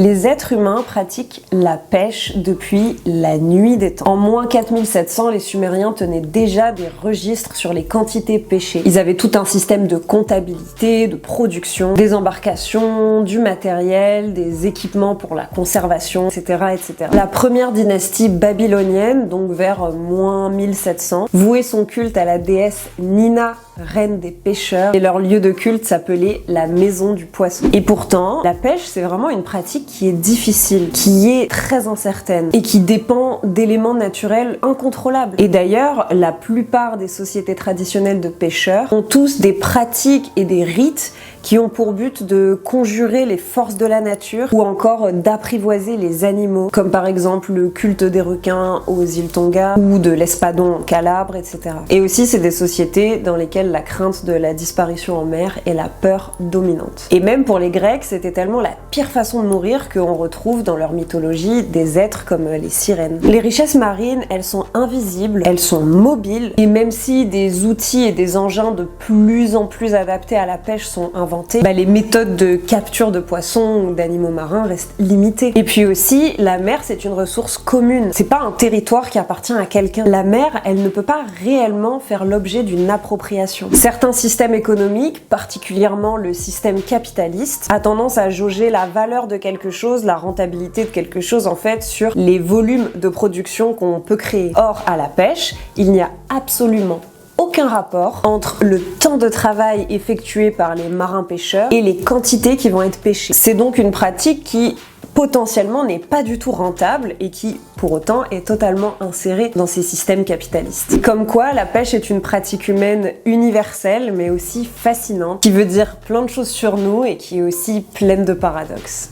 Les êtres humains pratiquent la pêche depuis la nuit des temps. En moins 4700, les Sumériens tenaient déjà des registres sur les quantités pêchées. Ils avaient tout un système de comptabilité, de production, des embarcations, du matériel, des équipements pour la conservation, etc., etc. La première dynastie babylonienne, donc vers moins 1700, vouait son culte à la déesse Nina, reine des pêcheurs, et leur lieu de culte s'appelait la maison du poisson. Et pourtant, la pêche, c'est vraiment une pratique qui est difficile, qui est très incertaine et qui dépend d'éléments naturels incontrôlables. Et d'ailleurs, la plupart des sociétés traditionnelles de pêcheurs ont tous des pratiques et des rites qui ont pour but de conjurer les forces de la nature ou encore d'apprivoiser les animaux, comme par exemple le culte des requins aux îles Tonga ou de l'espadon en Calabre, etc. Et aussi, c'est des sociétés dans lesquelles la crainte de la disparition en mer est la peur dominante. Et même pour les Grecs, c'était tellement la pire façon de mourir qu'on retrouve dans leur mythologie des êtres comme les sirènes. Les richesses marines, elles sont invisibles, elles sont mobiles, et même si des outils et des engins de plus en plus adaptés à la pêche sont inventés, les méthodes de capture de poissons ou d'animaux marins restent limitées. Et puis aussi, la mer, c'est une ressource commune. C'est pas un territoire qui appartient à quelqu'un. La mer, elle ne peut pas réellement faire l'objet d'une appropriation. Certains systèmes économiques, particulièrement le système capitaliste, a tendance à jauger la valeur de quelque chose, la rentabilité de quelque chose, en fait, sur les volumes de production qu'on peut créer. Or, à la pêche, il n'y a absolument aucun rapport entre le temps de travail effectué par les marins pêcheurs et les quantités qui vont être pêchées. C'est donc une pratique qui potentiellement n'est pas du tout rentable et qui, pour autant, est totalement insérée dans ces systèmes capitalistes. Comme quoi, la pêche est une pratique humaine universelle, mais aussi fascinante, qui veut dire plein de choses sur nous et qui est aussi pleine de paradoxes.